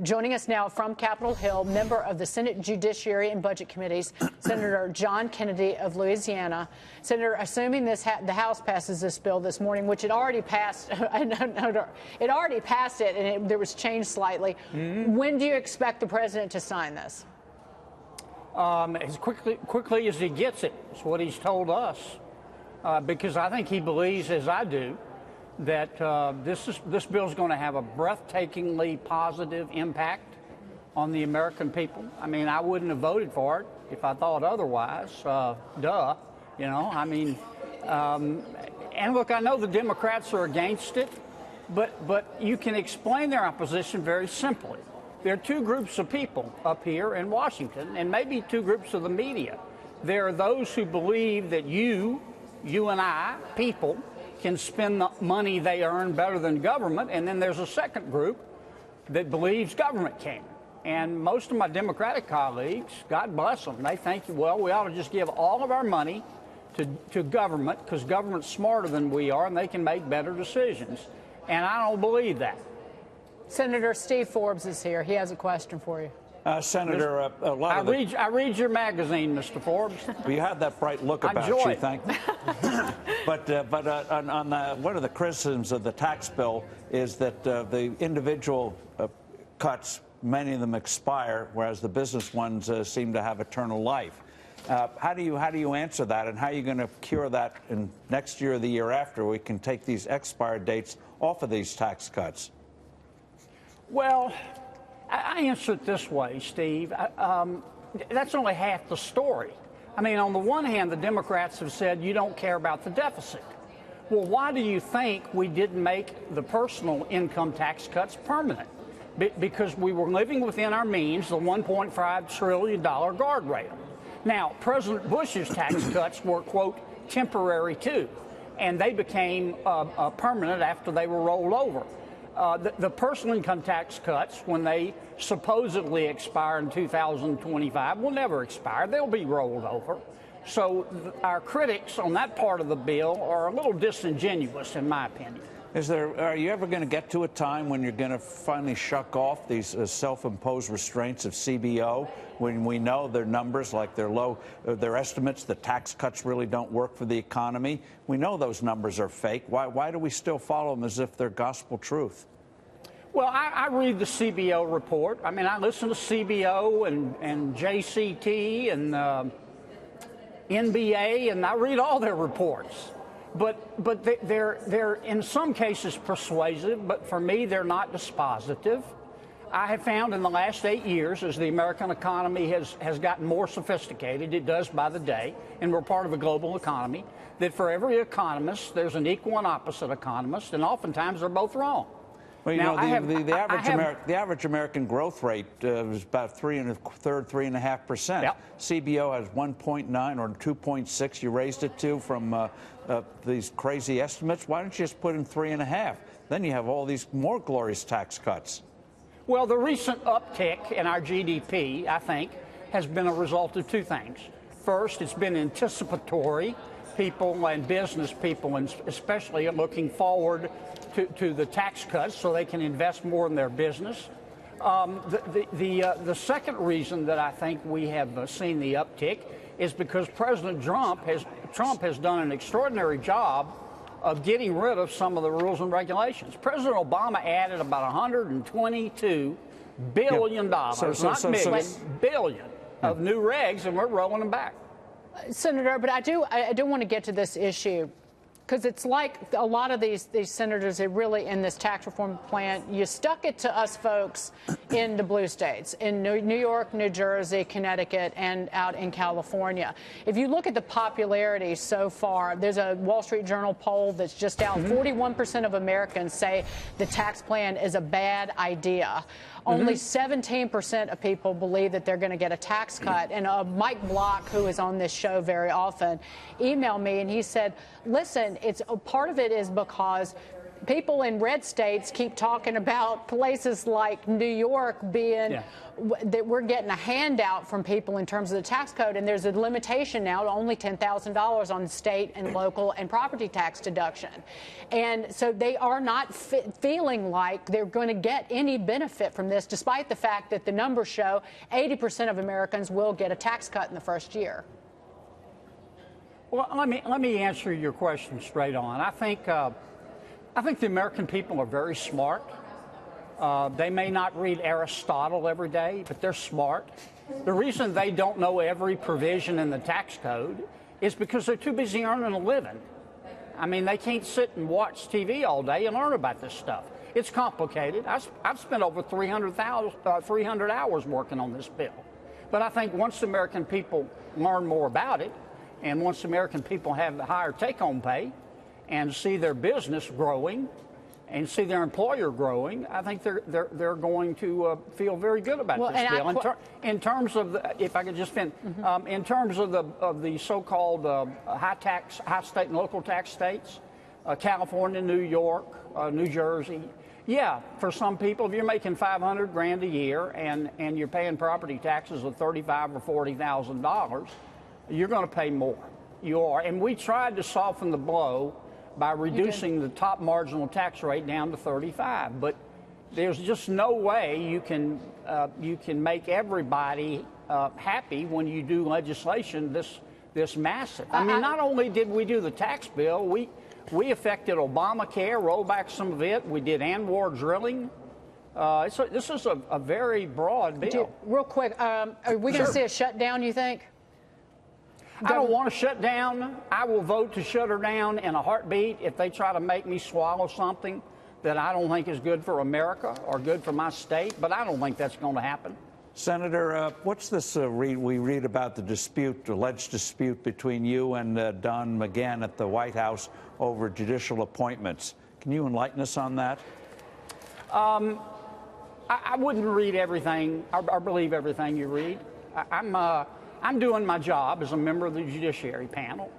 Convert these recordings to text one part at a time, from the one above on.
Joining us now from Capitol Hill, member of the Senate Judiciary and Budget Committees, Senator John Kennedy of Louisiana. Senator, assuming the House passes this bill this morning, which it already passed, it already passed it, and there was changed slightly. When do you expect the president to sign this? As quickly as he gets it. That's what he's told us. Because I think he believes, as I do, that this bill is going to have a breathtakingly positive impact on the American people. I mean, I wouldn't have voted for it if I thought otherwise. Duh, you know. I mean, and look, I know the Democrats are against it, but you can explain their opposition very simply. There are two groups of people up here in Washington, and maybe two groups of the media. There are those who believe that you and I, people, can spend the money they earn better than government, and then there's a second group that believes government can. And most of my Democratic colleagues, God bless them, they think, well, we ought to just give all of our money to government because government's smarter than we are and they can make better decisions. And I don't believe that. Senator Steve Forbes is here. He has a question for you. Senator, I read your magazine, Mr. Forbes. Well, you had that bright look about you, thank you. But on one of the criticisms of the tax bill is that the individual cuts, many of them expire, whereas the business ones seem to have eternal life. How do you answer that, and how are you going to cure that in next year or the year after we can take these expired dates off of these tax cuts? Well, I answer it this way, Steve. That's only half the story. I mean, on the one hand, the Democrats have said you don't care about the deficit. Well, why do you think we didn't make the personal income tax cuts permanent? Because we were living within our means, the $1.5 trillion guardrail. Now, President Bush's tax cuts were, quote, temporary too, and they became permanent after they were rolled over. The personal income tax cuts, when they supposedly expire in 2025, will never expire. They'll be rolled over. So our critics on that part of the bill are a little disingenuous, in my opinion. Are you ever going to get to a time when you're going to finally shuck off these self-imposed restraints of CBO, when we know their numbers, like their estimates, the tax cuts really don't work for the economy? We know those numbers are fake. Why do we still follow them as if they're gospel truth? Well, I read the CBO report. I mean, I listen to CBO and JCT and NBA, and I read all their reports. But they're in some cases persuasive, but for me, they're not dispositive. I have found in the last 8 years, as the American economy has gotten more sophisticated, it does by the day, and we're part of a global economy, that for every economist, there's an equal and opposite economist, and oftentimes they're both wrong. Well, you know, the average American growth rate is about 3.5%. Yep. CBO has 1.9 or 2.6. You raised it to from these crazy estimates. Why don't you just put in 3.5? Then you have all these more glorious tax cuts. Well, the recent uptick in our GDP, I think, has been a result of two things. First, it's been anticipatory. People and business people, and especially looking forward to the tax cuts so they can invest more in their business. The second reason that I think we have seen the uptick is because President Trump has done an extraordinary job of getting rid of some of the rules and regulations. President Obama added about $122 billion, not million, billion of new regs, and we're rolling them back. Senator, but I do want to get to this issue, because it's like a lot of these senators are really in this tax reform plan. You stuck it to us folks in the blue states, in New York, New Jersey, Connecticut, and out in California. If you look at the popularity so far, there's a Wall Street Journal poll that's just out. 41% of Americans say the tax plan is a bad idea. Only 17% of people believe that they're going to get a tax cut. And Mike Block, who is on this show very often, emailed me and he said, listen, part of it is because people in red states keep talking about places like New York being that we're getting a handout from people in terms of the tax code, and there's a limitation now to only $10,000 on state and local and property tax deduction. And so they are not feeling like they're going to get any benefit from this, despite the fact that the numbers show 80% of Americans will get a tax cut in the first year. Well, let me answer your question straight on. I think the American people are very smart. They may not read Aristotle every day, but they're smart. The reason they don't know every provision in the tax code is because they're too busy earning a living. I mean, they can't sit and watch TV all day and learn about this stuff. It's complicated. I've spent over 300 hours working on this bill. But I think once the American people learn more about it, and once American people have the higher take-home pay and see their business growing and see their employer growing, I think they're going to feel very good about this bill. In terms of if I could just finish, in terms of the so-called high state and local tax states, California, New York, New Jersey. Yeah, for some people, if you're making $500,000 a year and you're paying property taxes of $35,000 or $40,000, you're going to pay more. You are. And we tried to soften the blow by reducing the top marginal tax rate down to 35. But there's just no way you can make everybody happy when you do legislation this massive. I mean, not only did we do the tax bill, we affected Obamacare, rolled back some of it. We did ANWR drilling. This is a very broad bill. Real quick, are we going to see a shutdown, you think? I don't want to shut down. I will vote to shut her down in a heartbeat if they try to make me swallow something that I don't think is good for America or good for my state, but I don't think that's going to happen. Senator, what's this we read about the alleged dispute between you and Don McGahn at the White House over judicial appointments? Can you enlighten us on that? I wouldn't read everything or believe everything you read. I'm doing my job as a member of the Judiciary Panel,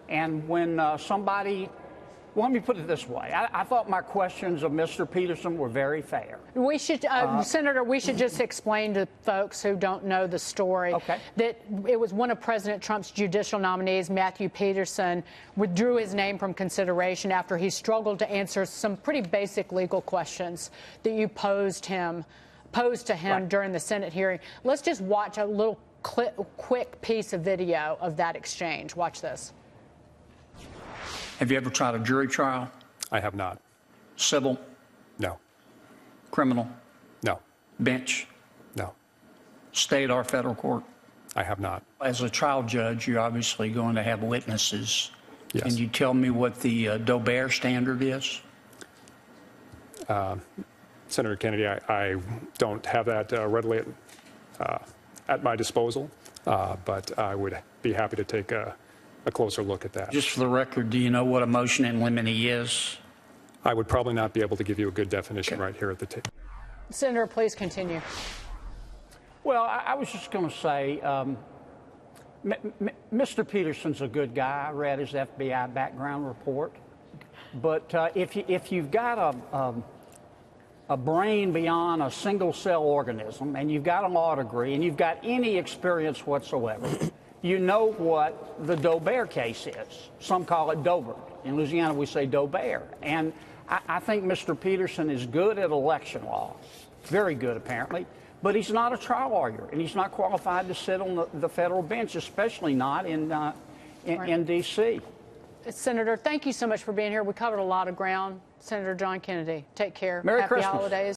and when let me put it this way. I thought my questions of Mr. Peterson were very fair. We should, Senator, we should just explain to folks who don't know the story that it was one of President Trump's judicial nominees, Matthew Peterson, withdrew his name from consideration after he struggled to answer some pretty basic legal questions that you posed to him during the Senate hearing. Let's just watch a little quick piece of video of that exchange. Watch this. Have you ever tried a jury trial? I have not. Civil? No. Criminal? No. Bench? No. State or federal court? I have not. As a trial judge, you're obviously going to have witnesses. Yes. Can you tell me what the Doe-Bear standard is? Senator Kennedy, I don't have that readily at my disposal, but I would be happy to take a closer look at that. Just for the record, do you know what a motion in limine is? I would probably not be able to give you a good definition right here at the table. Senator, please continue. Well, I was just going to say, Mr. Peterson's a good guy. I read his FBI background report. But if you've got a brain beyond a single-cell organism, and you've got a law degree, and you've got any experience whatsoever, you know what the Doe-Bear case is. Some call it Dover. In Louisiana, we say Doe-Bear. And I think Mr. Peterson is good at election law, very good apparently, but he's not a trial lawyer, and he's not qualified to sit on the federal bench, especially not in D.C. Senator, thank you so much for being here. We covered a lot of ground. Senator John Kennedy, take care. Merry Happy Christmas. holidays.